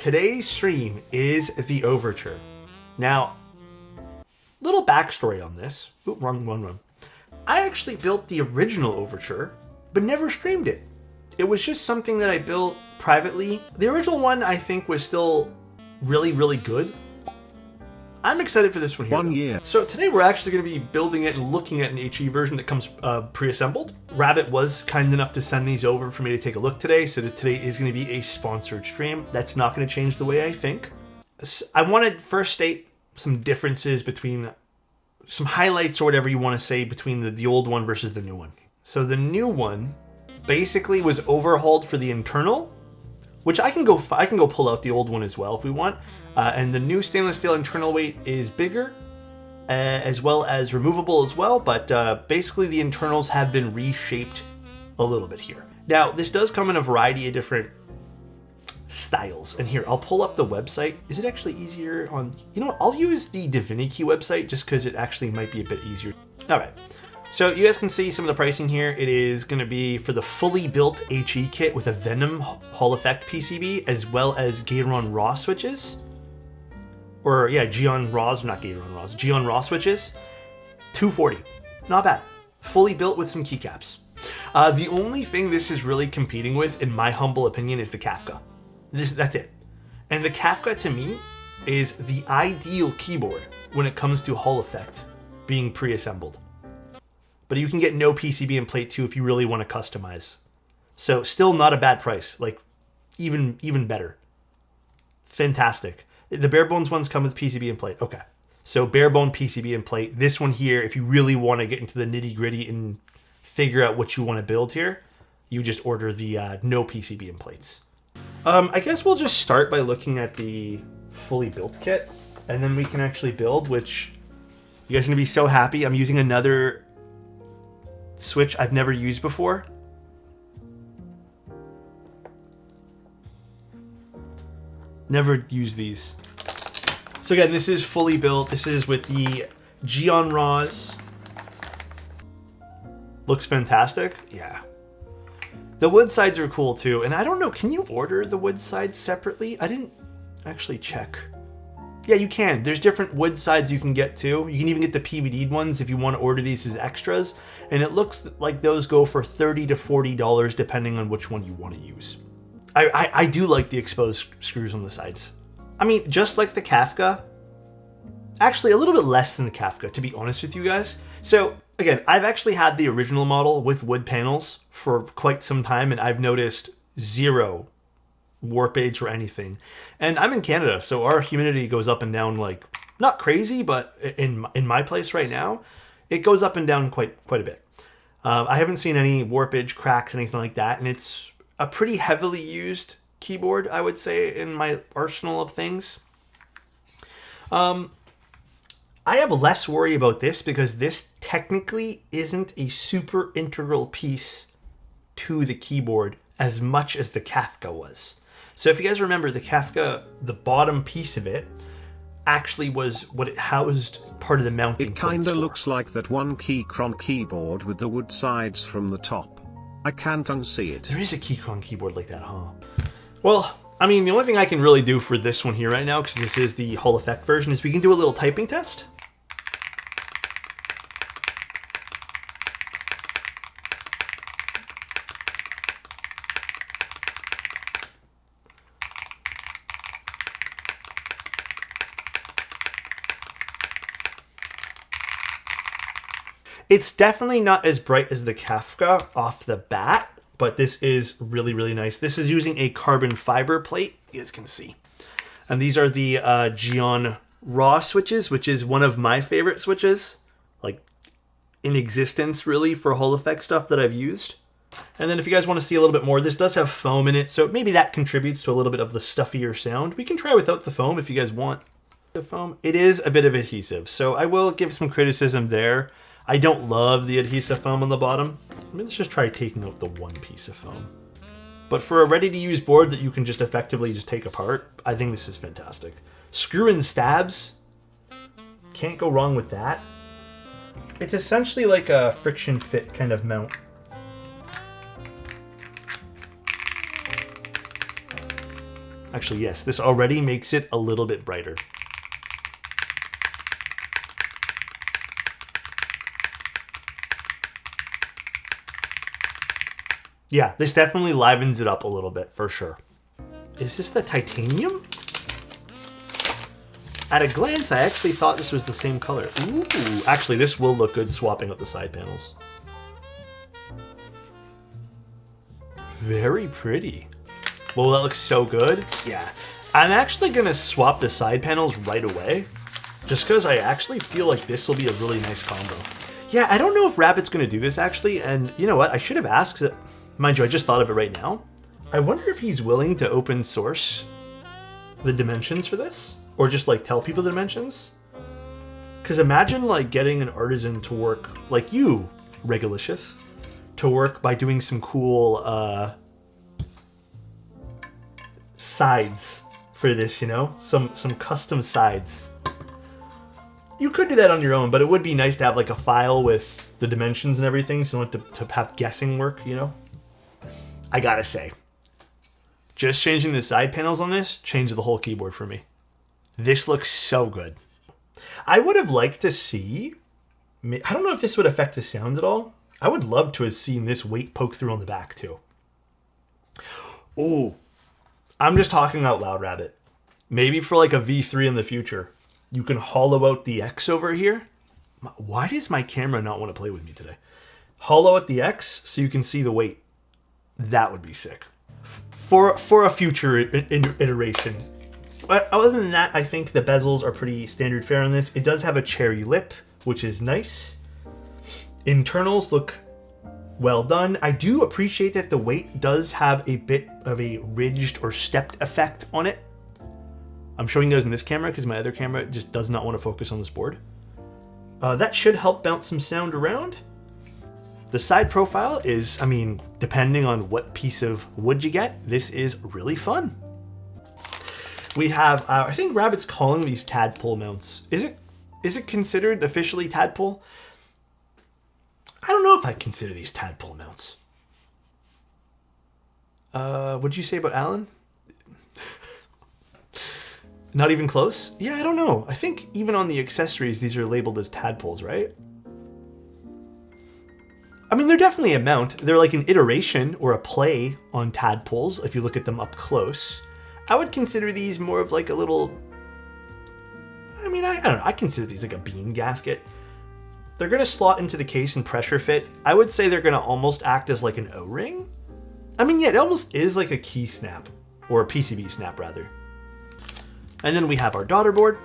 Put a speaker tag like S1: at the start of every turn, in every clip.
S1: Today's stream is the Overture. Now, little backstory on this. Ooh, wrong one. I actually built the original Overture, but never streamed it. It was just something that I built privately. The original one, I think, was still really, really good. I'm excited for this one here.
S2: 1 year.
S1: So today we're actually going to be building it and looking at an HE version that comes pre-assembled. Rabbit was kind enough to send these over for me to take a look today, so that today is going to be a sponsored stream. That's not going to change the way I think. I want to first state some differences between, some highlights or whatever you want to say between the old one versus the new one. So the new one basically was overhauled for the internal, which I can go pull out the old one as well if we want. And the new stainless steel internal weight is bigger, as well as removable as well, but basically the internals have been reshaped a little bit here. Now, this does come in a variety of different styles. And here, I'll pull up the website. Is it actually easier on, you know what, I'll use the Divinity website just because it actually might be a bit easier. All right. So you guys can see some of the pricing here. It is going to be for the fully built HE kit with a Venom Hall Effect PCB, as well as Gatoron Raw switches. Or yeah, Geon Raws, not Gatoron Raws, Geon Raw switches. $240. Not bad. Fully built with some keycaps. The only thing this is really competing with, in my humble opinion, is the Kafka. That's it. And the Kafka, to me, is the ideal keyboard when it comes to Hall Effect being pre-assembled. But you can get no PCB and plate too if you really want to customize. So still not a bad price. Like, even better. Fantastic. The bare bones ones come with PCB and plate. Okay. So bare bone PCB and plate. This one here, if you really want to get into the nitty gritty and figure out what you want to build here, you just order the no PCB and plates. I guess we'll just start by looking at the fully built kit, and then we can actually build, which you guys are going to be so happy. I'm using another switch I've never used before. Never used these. So again, this is fully built. This is with the Geon Raws. Looks fantastic. Yeah. The wood sides are cool too. And I don't know, can you order the wood sides separately? I didn't actually check. Yeah, you can. There's different wood sides you can get too. You can even get the PVD'd ones if you want to order these as extras. And it looks like those go for $30 to $40 depending on which one you want to use. I do like the exposed screws on the sides. I mean, just like the Kafka, actually a little bit less than the Kafka, to be honest with you guys. So again, I've actually had the original model with wood panels for quite some time, and I've noticed zero warpage or anything. And I'm in Canada, so our humidity goes up and down, like, not crazy, but in my place right now, it goes up and down quite a bit. I haven't seen any warpage, cracks, anything like that, and it's a pretty heavily used keyboard, I would say, in my arsenal of things. I have less worry about this because this technically isn't a super integral piece to the keyboard as much as the Kafka was. So if you guys remember, the Kafka, the bottom piece of it, actually was what it housed part of the mounting.
S2: It kinda looks like that one Keychron keyboard with the wood sides from the top. I can't unsee it.
S1: There is a Keychron keyboard like that, huh? Well, I mean, the only thing I can really do for this one here right now, because this is the Hall Effect version, is we can do a little typing test. It's definitely not as bright as the Kafka off the bat, but this is really, really nice. This is using a carbon fiber plate, you guys can see. And these are the Geon Raw switches, which is one of my favorite switches, like in existence really, for Hall Effect stuff that I've used. And then if you guys want to see a little bit more, this does have foam in it, so maybe that contributes to a little bit of the stuffier sound. We can try without the foam if you guys want the foam. It is a bit of adhesive, so I will give some criticism there. I don't love the adhesive foam on the bottom. Let's just try taking out the one piece of foam. But for a ready-to-use board that you can just effectively just take apart, I think this is fantastic. Screw-in stabs. Can't go wrong with that. It's essentially like a friction fit kind of mount. Actually, yes, this already makes it a little bit brighter. Yeah, this definitely livens it up a little bit, for sure. Is this the titanium? At a glance, I actually thought this was the same color. Ooh, actually, this will look good swapping up the side panels. Very pretty. Well, that looks so good. Yeah, I'm actually gonna swap the side panels right away, just because I actually feel like this will be a really nice combo. Yeah, I don't know if Rabbit's gonna do this actually, and you know what? I should have asked it. Mind you, I just thought of it right now. I wonder if he's willing to open source the dimensions for this, or just like tell people the dimensions. Because imagine like getting an artisan to work, like you, Regulicious, to work by doing some cool sides for this, you know? Some custom sides. You could do that on your own, but it would be nice to have like a file with the dimensions and everything, so you don't have to have guessing work, you know? I gotta say, just changing the side panels on this changed the whole keyboard for me. This looks so good. I would have liked to see, I don't know if this would affect the sound at all. I would love to have seen this weight poke through on the back too. Oh, I'm just talking out loud, Rabbit. Maybe for like a V3 in the future, you can hollow out the X over here. Why does my camera not want to play with me today? Hollow out the X so you can see the weight. That would be sick. For a future iteration. But other than that, I think the bezels are pretty standard fare on this. It does have a cherry lip, which is nice. Internals look well done. I do appreciate that the weight does have a bit of a ridged or stepped effect on it. I'm showing those in this camera because my other camera just does not want to focus on this board. That should help bounce some sound around. The side profile is, I mean, depending on what piece of wood you get, this is really fun. We have, I think Rabbit's calling these tadpole mounts. Is it considered officially tadpole? I don't know if I consider these tadpole mounts. What'd you say about Alan? Not even close? Yeah, I don't know. I think even on the accessories, these are labeled as tadpoles, right? I mean, they're definitely a mount. They're like an iteration or a play on tadpoles if you look at them up close. I would consider these more of like a little... I mean, I don't know. I consider these like a bean gasket. They're going to slot into the case and pressure fit. I would say they're going to almost act as like an O-ring. I mean, yeah, it almost is like a key snap. Or a PCB snap, rather. And then we have our daughter board.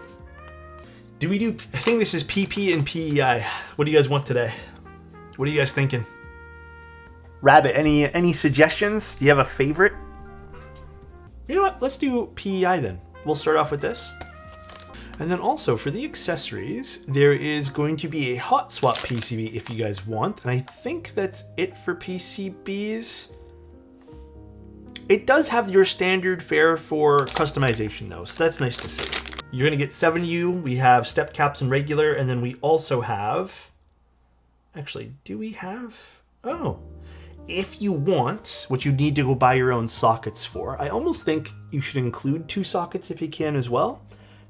S1: I think this is PP and PEI. What do you guys want today? What are you guys thinking? Rabbit, any suggestions? Do you have a favorite? You know what? Let's do PEI then. We'll start off with this. And then also for the accessories, there is going to be a hot swap PCB if you guys want. And I think that's it for PCBs. It does have your standard fare for customization though, so that's nice to see. You're gonna get 7U, we have step caps and regular, and then we also have... Actually, do we have... Oh. If you want, which you need to go buy your own sockets for, I almost think you should include 2 sockets if you can as well.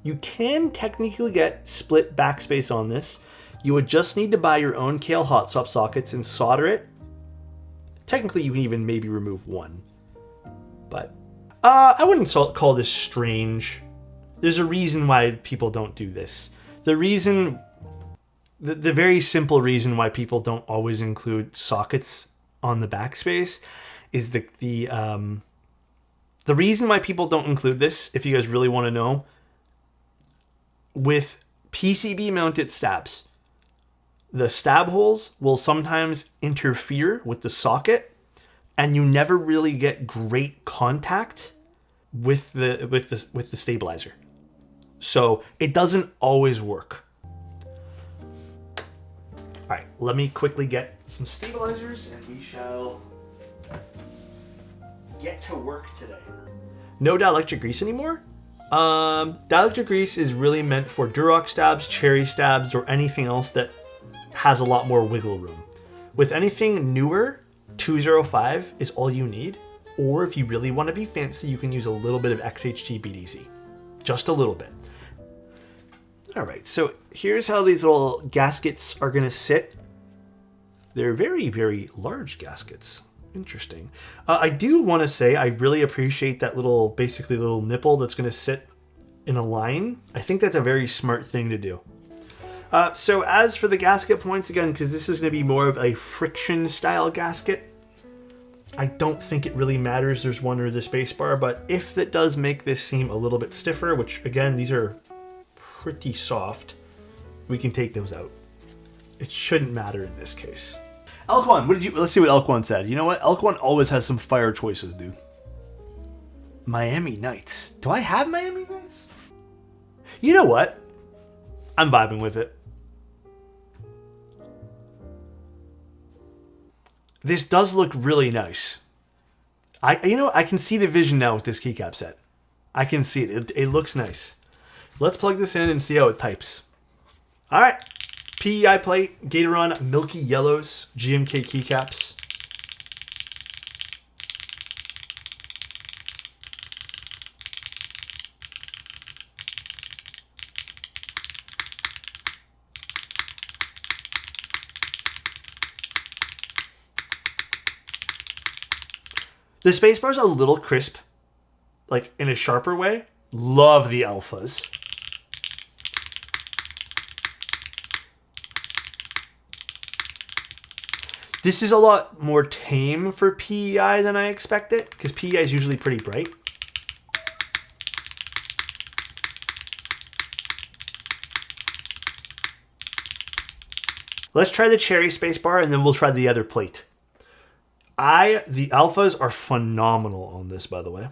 S1: You can technically get split backspace on this. You would just need to buy your own Kale hot swap sockets and solder it. Technically, you can even maybe remove 1. But I wouldn't call this strange. There's a reason why people don't do this. The very simple reason why people don't always include sockets on the backspace is the reason why people don't include this, if you guys really want to know, with PCB mounted stabs, the stab holes will sometimes interfere with the socket and you never really get great contact with the stabilizer. So it doesn't always work. All right, let me quickly get some stabilizers and we shall get to work today. No dielectric grease anymore. Dielectric grease is really meant for Durox stabs, cherry stabs, or anything else that has a lot more wiggle room. With anything newer, 205 is all you need. Or if you really want to be fancy, you can use a little bit of XHT BDC. Just a little bit. All right, so here's how these little gaskets are going to sit. They're very, very large gaskets. Interesting. I do want to say I really appreciate that little, basically little nipple that's going to sit in a line. I think that's a very smart thing to do. So as for the gasket points, again, because this is going to be more of a friction style gasket, I don't think it really matters there's one or the space bar, but if that does make this seem a little bit stiffer, which again, these are pretty soft, we can take those out. It shouldn't matter in this case. Elkwon, let's see what Elkwon said. You know what? Elkwon always has some fire choices, dude. Miami Nights. Do I have Miami Nights? You know what? I'm vibing with it. This does look really nice. I can see the vision now with this keycap set. I can see it. It looks nice. Let's plug this in and see how it types. All right. PEI plate, Gatoron Milky Yellows, GMK keycaps. The spacebar's a little crisp, like in a sharper way. Love the alphas. This is a lot more tame for PEI than I expected, because PEI is usually pretty bright. Let's try the cherry spacebar and then we'll try the other plate. The alphas are phenomenal on this, by the way.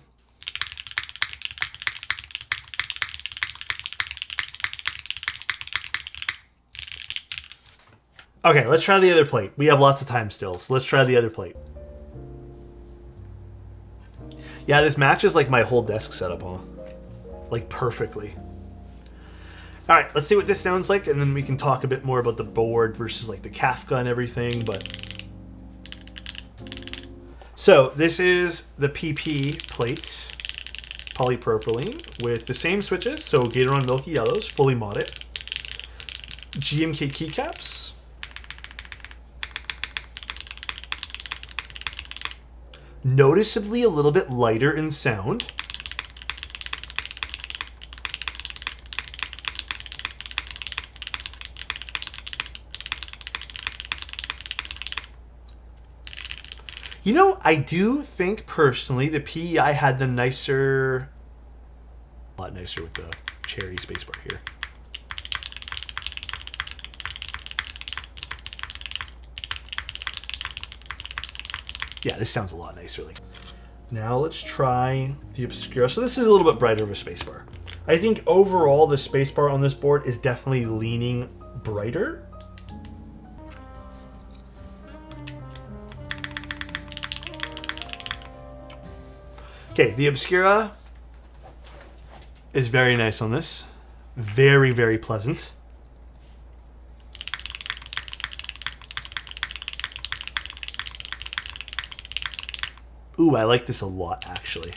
S1: Okay, let's try the other plate. We have lots of time still, so let's try the other plate. Yeah, this matches like my whole desk setup, huh? Like perfectly. All right, let's see what this sounds like, and then we can talk a bit more about the board versus like the Kafka and everything, but... So this is the PP plates, polypropylene, with the same switches. So Gatoron Milky Yellows, fully modded. GMK keycaps. Noticeably a little bit lighter in sound. You know, I do think personally the PEI had the nicer, a lot nicer with the cherry spacebar here. Yeah, this sounds a lot nicer. Like. Now let's try the Obscura. So this is a little bit brighter of a spacebar. I think overall the spacebar on this board is definitely leaning brighter. Okay, the Obscura is very nice on this. Very, very pleasant. Ooh, I like this a lot, actually.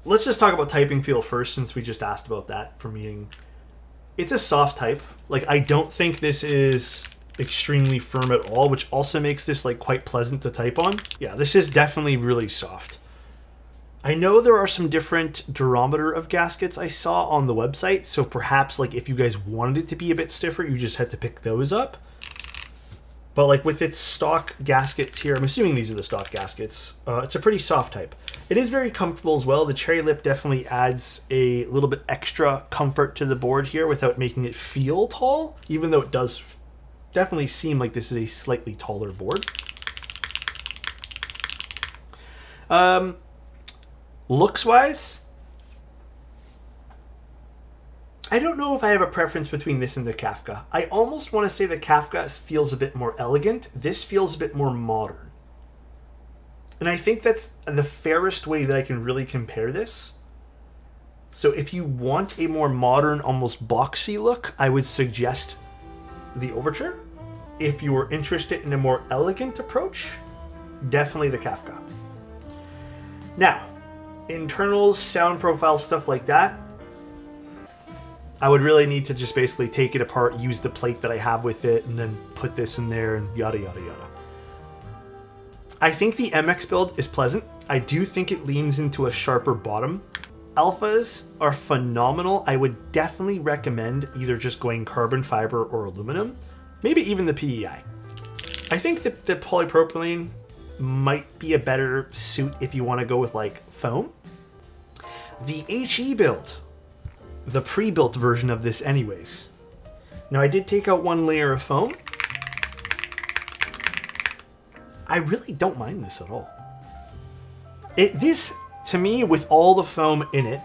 S1: Let's just talk about typing feel first, since we just asked about that for meeting. It's a soft type. Like, I don't think this is extremely firm at all, which also makes this like quite pleasant to type on. Yeah, this is definitely really soft. I know there are some different durometer of gaskets I saw on the website, so perhaps like if you guys wanted it to be a bit stiffer, you just had to pick those up. But like with its stock gaskets here, I'm assuming these are the stock gaskets, it's a pretty soft type. It is very comfortable as well. The cherry lip definitely adds a little bit extra comfort to the board here without making it feel tall, even though it does definitely seem like this is a slightly taller board. Looks wise, I don't know if I have a preference between this and the Kafka. I almost want to say the Kafka feels a bit more elegant. This feels a bit more modern. And I think that's the fairest way that I can really compare this. So if you want a more modern, almost boxy look, I would suggest the Overture. If you were interested in a more elegant approach, definitely the Kafka. Now, internals, sound profile, stuff like that, I would really need to just basically take it apart, use the plate that I have with it, and then put this in there and yada, yada, yada. I think the MX build is pleasant. I do think it leans into a sharper bottom. Alphas are phenomenal. I would definitely recommend either just going carbon fiber or aluminum, maybe even the PEI. I think that the polypropylene might be a better suit if you want to go with like foam. The HE build, the pre-built version of this anyways. Now I did take out one layer of foam. I really don't mind this at all. This, to me, with all the foam in it,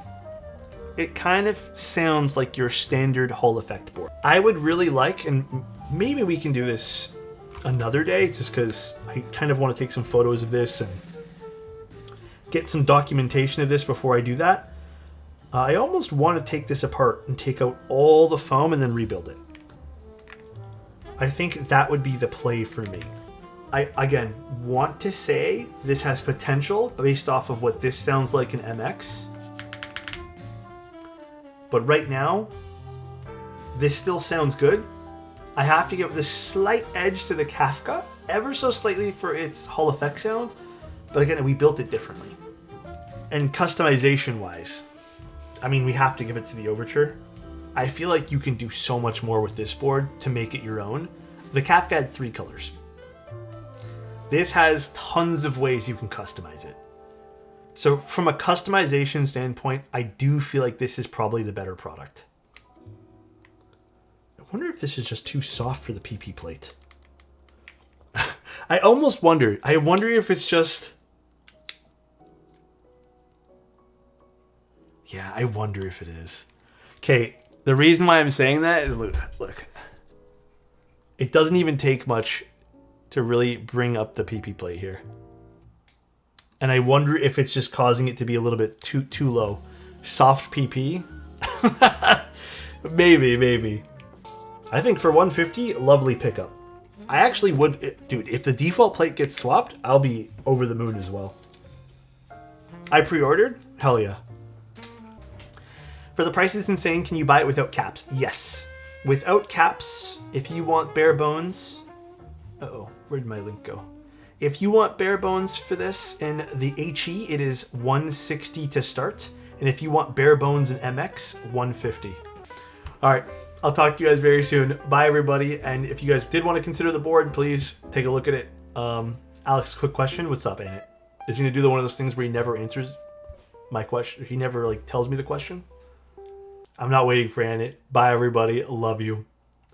S1: it kind of sounds like your standard Hall effect board. I would really like, and maybe we can do this another day, just because I kind of want to take some photos of this and get some documentation of this before I do that. I almost want to take this apart and take out all the foam and then rebuild it. I think that would be the play for me. I, again, want to say this has potential based off of what this sounds like in MX. But right now, this still sounds good. I have to give this slight edge to the Kafka, ever so slightly for its Hall effect sound. But again, we built it differently. And customization-wise, I mean, we have to give it to the Overture. I feel like you can do so much more with this board to make it your own. The Kafka had 3 colors. This has tons of ways you can customize it. So from a customization standpoint, I do feel like this is probably the better product. I wonder if this is just too soft for the PP plate. I almost wonder. I wonder if it's just... Yeah, I wonder if it is. Okay, the reason why I'm saying that is, look. It doesn't even take much to really bring up the PP plate here. And I wonder if it's just causing it to be a little bit too low. Soft PP? Maybe. I think for 150, lovely pickup. I actually would, dude, if the default plate gets swapped, I'll be over the moon as well. I pre-ordered? Hell yeah. For the price it's insane, can you buy it without caps? Yes. Without caps, if you want bare bones... Uh-oh, where did my link go? If you want bare bones for this in the HE, it is 160 to start. And if you want bare bones in MX, 150. All right, I'll talk to you guys very soon. Bye, everybody. And if you guys did want to consider the board, please take a look at it. Alex, quick question. What's up, Annette? Is he going to do one of those things where he never answers my question? He never, like, tells me the question? I'm not waiting for Annette. Bye, everybody. Love you.